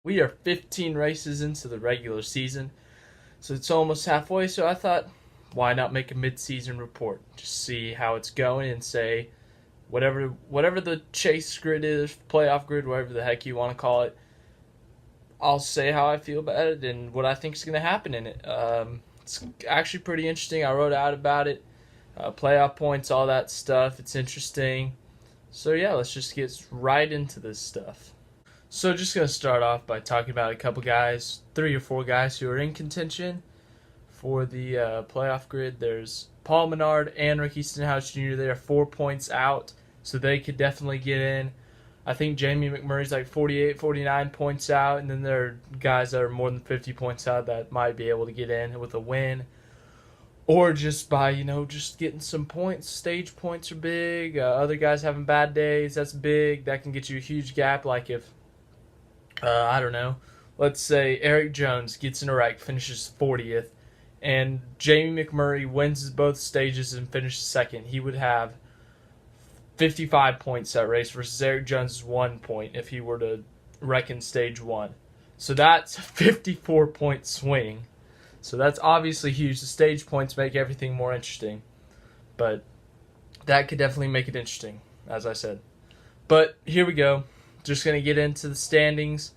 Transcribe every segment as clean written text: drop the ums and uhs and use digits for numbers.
We are 15 races into the regular season, so it's almost halfway. So I thought, why not make a mid-season report? Just see how it's going and say whatever the chase grid is, playoff grid, whatever the heck you want to call it. I'll say how I feel about it and what I think is going to happen in it. It's actually pretty interesting. I wrote out about it, playoff points, all that stuff. It's interesting. So yeah, let's just get right into this stuff. So just going to start off by talking about a couple guys, 3 or 4 guys who are in contention for the playoff grid. There's Paul Menard and Ricky Stenhouse Jr. They are 4 points out, so they could definitely get in. I think Jamie McMurray's like 48, 49 points out, and then there are guys that are more than 50 points out that might be able to get in with a win. Or just by, just getting some points. Stage points are big. Other guys having bad days, that's big. That can get you a huge gap. Like if, I don't know, let's say Eric Jones gets in a wreck, finishes 40th, and Jamie McMurray wins both stages and finishes second. He would have 55 points that race versus Eric Jones' 1 point if he were to wreck in stage 1. So that's a 54-point swing. So that's obviously huge. The stage points make everything more interesting. But that could definitely make it interesting, as I said. But here we go. Just going to get into the standings.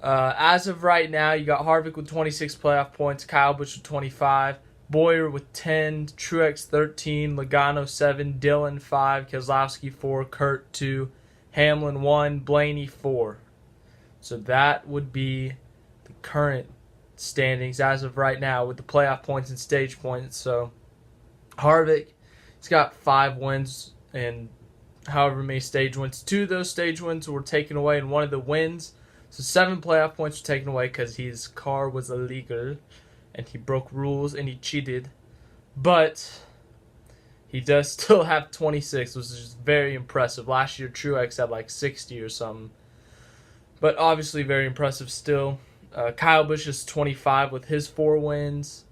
As of right now, you got Harvick with 26 playoff points, Kyle Busch with 25, Boyer with 10, Truex 13, Logano 7, Dillon 5, Keselowski 4, Kurt 2, Hamlin 1, Blaney 4. So that would be the current standings as of right now with the playoff points and stage points. So Harvick, he's got 5 wins and however many stage wins. 2 of those stage wins were taken away and 1 of the wins. So 7 playoff points were taken away because his car was illegal and he broke rules and he cheated. But he does still have 26, which is very impressive. Last year Truex had like 60 or something. But obviously very impressive still. Kyle Busch is 25 with his 4 wins.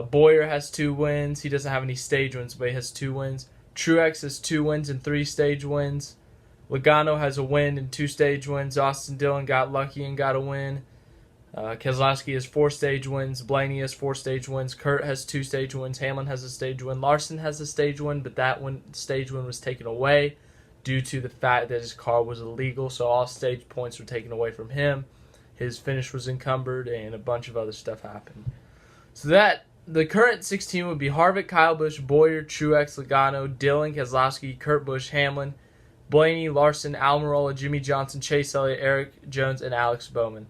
Boyer has 2 wins. He doesn't have any stage wins, but he has 2 wins. Truex has 2 wins and 3 stage wins. Logano has a win and 2 stage wins. Austin Dillon got lucky and got a win. Keselowski has 4 stage wins. Blaney has 4 stage wins. Kurt has 2 stage wins. Hamlin has a stage win. Larson has a stage win, but that stage win was taken away due to the fact that his car was illegal, so all stage points were taken away from him. His finish was encumbered, and a bunch of other stuff happened. So the current 16 would be Harvick, Kyle Busch, Boyer, Truex, Logano, Dillon, Keselowski, Kurt Busch, Hamlin, Blaney, Larson, Almirola, Jimmy Johnson, Chase Elliott, Eric Jones, and Alex Bowman.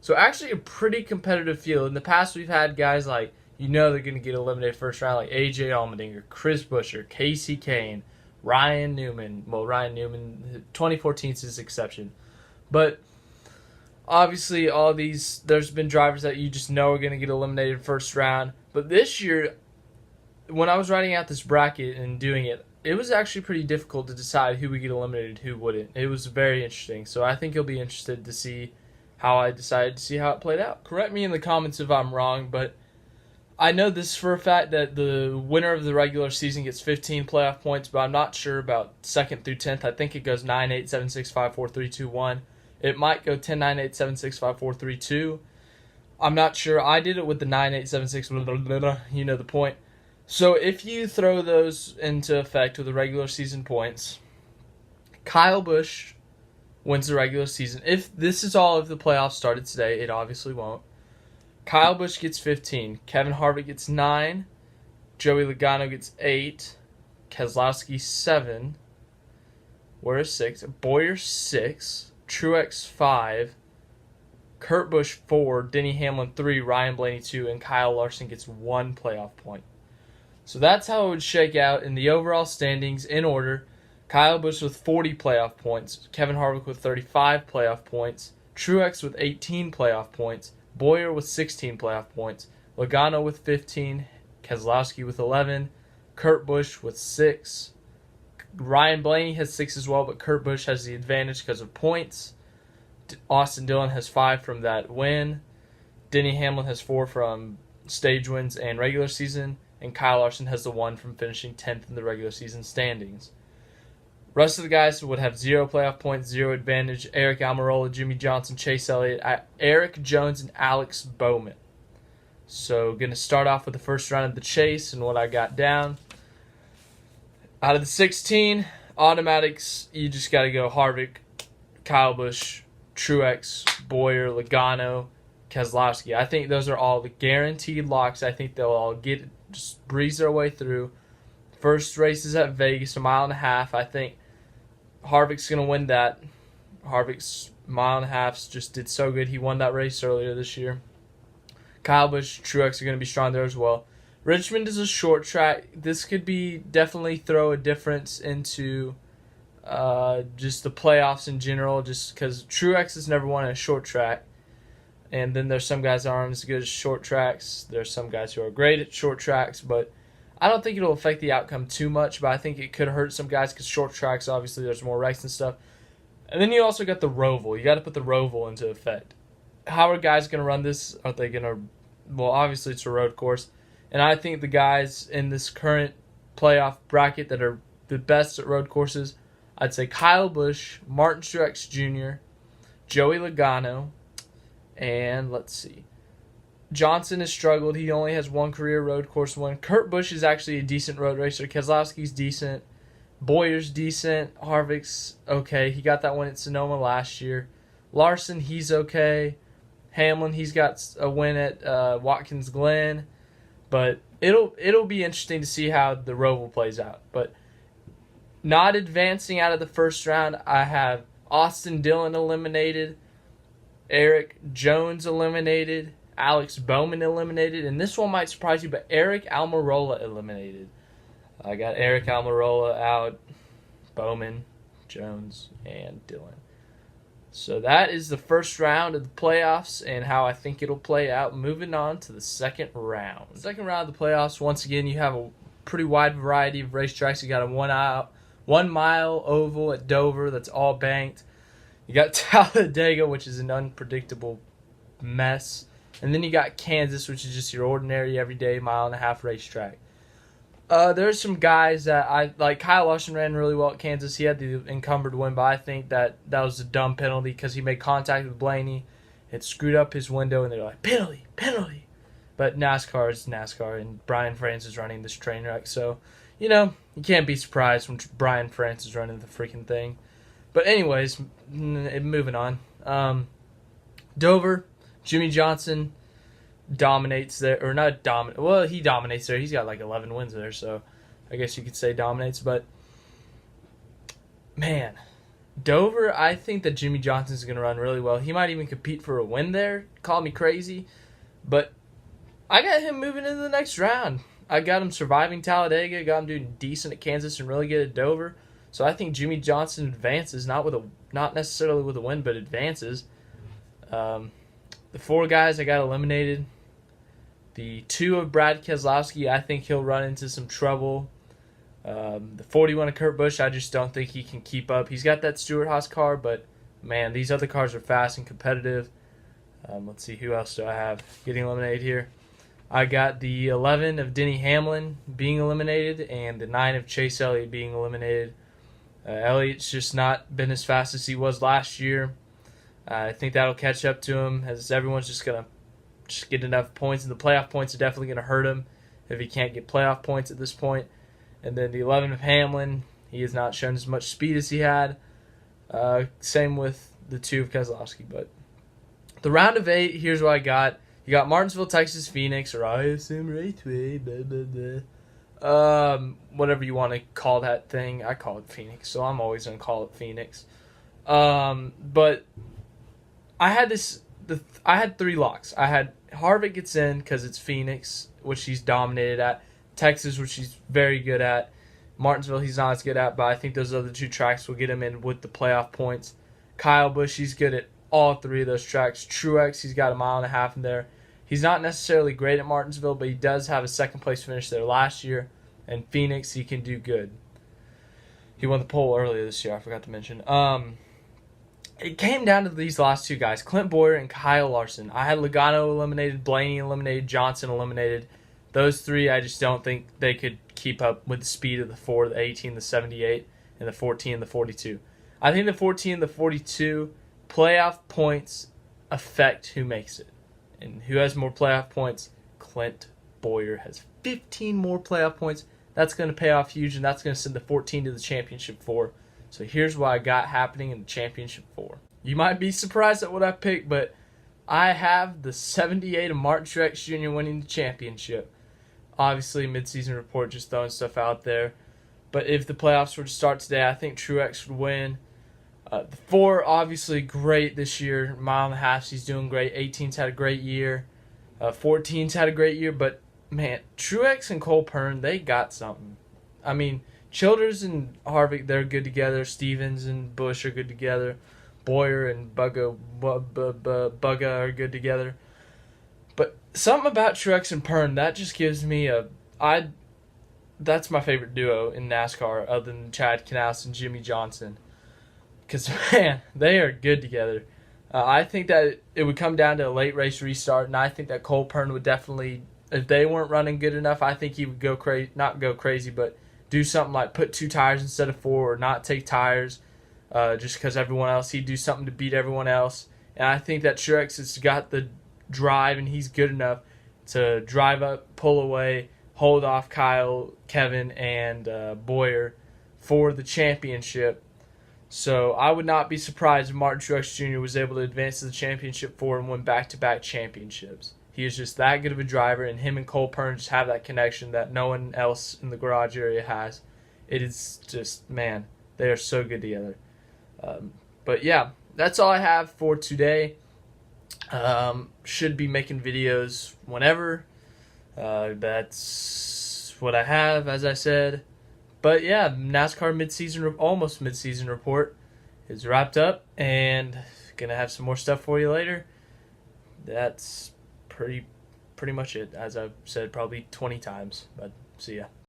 So actually a pretty competitive field. In the past, we've had guys like, they're going to get eliminated first round, like A.J. Allmendinger, Chris Buescher, Casey Kane, Ryan Newman. Well, Ryan Newman, 2014 is his exception. But obviously, all these, there's been drivers that you just know are going to get eliminated first round. But this year, when I was writing out this bracket and doing it, it was actually pretty difficult to decide who would get eliminated, who wouldn't. It was very interesting. So I think you'll be interested to see how I decided to see how it played out. Correct me in the comments if I'm wrong, but I know this for a fact that the winner of the regular season gets 15 playoff points, but I'm not sure about 2nd through 10th. I think it goes 9, 8, 7, 6, 5, 4, 3, 2, 1. It might go 10, 9, 8, 7, 6, 5, 4, 3, 2. I'm not sure. I did it with the 9, 8, 7, 6, blah, blah, blah, blah. You know the point. So if you throw those into effect with the regular season points, Kyle Busch wins the regular season. If the playoffs started today, it obviously won't. Kyle Busch gets 15. Kevin Harvick gets 9. Joey Logano gets 8. Keselowski 7. Where's 6? Boyer 6. Truex 5. Kurt Busch 4. Denny Hamlin 3. Ryan Blaney 2. And Kyle Larson gets 1 playoff point. So that's how it would shake out in the overall standings in order. Kyle Busch with 40 playoff points. Kevin Harvick with 35 playoff points. Truex with 18 playoff points. Boyer with 16 playoff points. Logano with 15. Keselowski with 11. Kurt Busch with 6. Ryan Blaney has 6 as well, but Kurt Busch has the advantage because of points. Austin Dillon has 5 from that win. Denny Hamlin has 4 from stage wins and regular season. And Kyle Larson has the 1 from finishing 10th in the regular season standings. Rest of the guys would have 0 playoff points, 0 advantage. Eric Almirola, Jimmy Johnson, Chase Elliott, Eric Jones, and Alex Bowman. So going to start off with the first round of the chase and what I got down. Out of the 16 automatics, you just got to go Harvick, Kyle Busch, Truex, Boyer, Logano, Keselowski. I think those are all the guaranteed locks. I think they'll all just breeze their way through. First race is at Vegas, 1.5 miles. I think Harvick's going to win that. Harvick's 1.5 miles just did so good. He won that race earlier this year. Kyle Busch, Truex are going to be strong there as well. Richmond is a short track. This could be definitely throw a difference into just the playoffs in general, just because Truex has never won a short track. And then there's some guys that aren't as good as short tracks. There's some guys who are great at short tracks, but I don't think it'll affect the outcome too much, but I think it could hurt some guys because short tracks, obviously, there's more wrecks and stuff. And then you also got the Roval. You got to put the Roval into effect. How are guys going to run this? Are they going to... Well, obviously, it's a road course. And I think the guys in this current playoff bracket that are the best at road courses, I'd say Kyle Busch, Martin Truex Jr., Joey Logano, and let's see. Johnson has struggled. He only has one career road course win. Kurt Busch is actually a decent road racer. Keselowski's decent. Boyer's decent. Harvick's okay. He got that win at Sonoma last year. Larson, he's okay. Hamlin, he's got a win at Watkins Glen. But it'll be interesting to see how the Roval plays out. But not advancing out of the first round, I have Austin Dillon eliminated, Eric Jones eliminated, Alex Bowman eliminated, and this one might surprise you, but Eric Almirola eliminated. I got Eric Almirola out, Bowman, Jones, and Dillon. So that is the first round of the playoffs and how I think it'll play out. Moving on to the second round. The second round of the playoffs, once again, you have a pretty wide variety of racetracks. You got a 1 mile oval at Dover that's all banked. You got Talladega, which is an unpredictable mess. And then you got Kansas, which is just your ordinary, everyday 1.5 mile racetrack. There's some guys that I like. Kyle Larson ran really well at Kansas. He had the encumbered win, but I think that was a dumb penalty because he made contact with Blaney. It screwed up his window, and they're like, penalty, penalty. But NASCAR is NASCAR, and Brian France is running this train wreck. So, you can't be surprised when Brian France is running the freaking thing. But anyways, moving on. Dover, Jimmy Johnson dominates there, or not dominate. Well, he dominates there. He's got like 11 wins there, so I guess you could say dominates. But man, Dover, I think that Jimmy Johnson's going to run really well. He might even compete for a win there. Call me crazy, but I got him moving into the next round. I got him surviving Talladega, got him doing decent at Kansas and really good at Dover. So I think Jimmy Johnson advances, not necessarily with a win, but advances. The 4 guys I got eliminated. The 2 of Brad Keselowski, I think he'll run into some trouble. The 41 of Kurt Busch, I just don't think he can keep up. He's got that Stewart-Haas car, but man, these other cars are fast and competitive. Let's see, who else do I have getting eliminated here? I got the 11 of Denny Hamlin being eliminated and the 9 of Chase Elliott being eliminated. Elliott's just not been as fast as he was last year. I think that'll catch up to him as everyone's just going to get enough points. And the playoff points are definitely going to hurt him if he can't get playoff points at this point. And then the 11 of Hamlin, he has not shown as much speed as he had. Same with the 2 of Keselowski. But the round of 8, here's what I got. You got Martinsville, Texas, Phoenix, or ISM Raceway, blah, blah, blah. Whatever you want to call that thing. I call it Phoenix, so I'm always going to call it Phoenix. But I had I had 3 locks. I had Harvick gets in because it's Phoenix, which he's dominated at. Texas, which he's very good at. Martinsville, he's not as good at, but I think those other 2 tracks will get him in with the playoff points. Kyle Busch, he's good at all 3 of those tracks. Truex, he's got 1.5 miles in there. He's not necessarily great at Martinsville, but he does have a second-place finish there last year. And Phoenix, he can do good. He won the pole earlier this year, I forgot to mention. It came down to these last 2 guys, Clint Boyer and Kyle Larson. I had Logano eliminated, Blaney eliminated, Johnson eliminated. Those 3, I just don't think they could keep up with the speed of the 4, the 18, the 78. and the 14 and the 42. I think the 14 and the 42 playoff points affect who makes it. And who has more playoff points? Clint Boyer has 15 more playoff points. That's going to pay off huge, and that's going to send the 14 to the championship 4. So here's what I got happening in the championship 4. You might be surprised at what I picked, but I have the 78 of Martin Truex Jr. winning the championship. Obviously, midseason report just throwing stuff out there. But if the playoffs were to start today, I think Truex would win. The 4, obviously, great this year. Mile and a half, he's doing great. 18's had a great year. 14's had a great year. But, man, Truex and Cole Pearn, they got something. I mean, Childers and Harvick, they're good together. Stevens and Busch are good together. Boyer and Bugga are good together. But something about Truex and Pearn, that just gives me that's my favorite duo in NASCAR other than Chad Knaus and Jimmy Johnson. Because, man, they are good together. I think that it would come down to a late race restart, and I think that Cole Pearn would definitely, if they weren't running good enough, I think he would go crazy, not go crazy, but do something like put 2 tires instead of 4 or not take tires just because everyone else, he'd do something to beat everyone else. And I think that Truex has got the drive, and he's good enough to drive up, pull away, hold off Kyle, Kevin, and Boyer for the championship. So I would not be surprised if Martin Truex Jr. was able to advance to the championship 4 and win back-to-back championships. He is just that good of a driver, and him and Cole Pearn just have that connection that no one else in the garage area has. It is just, man, they are so good together. But yeah, that's all I have for today. Should be making videos whenever. That's what I have, as I said. But yeah, NASCAR almost mid-season report is wrapped up, and gonna have some more stuff for you later. That's pretty much it, as I've said probably 20 times. But see ya.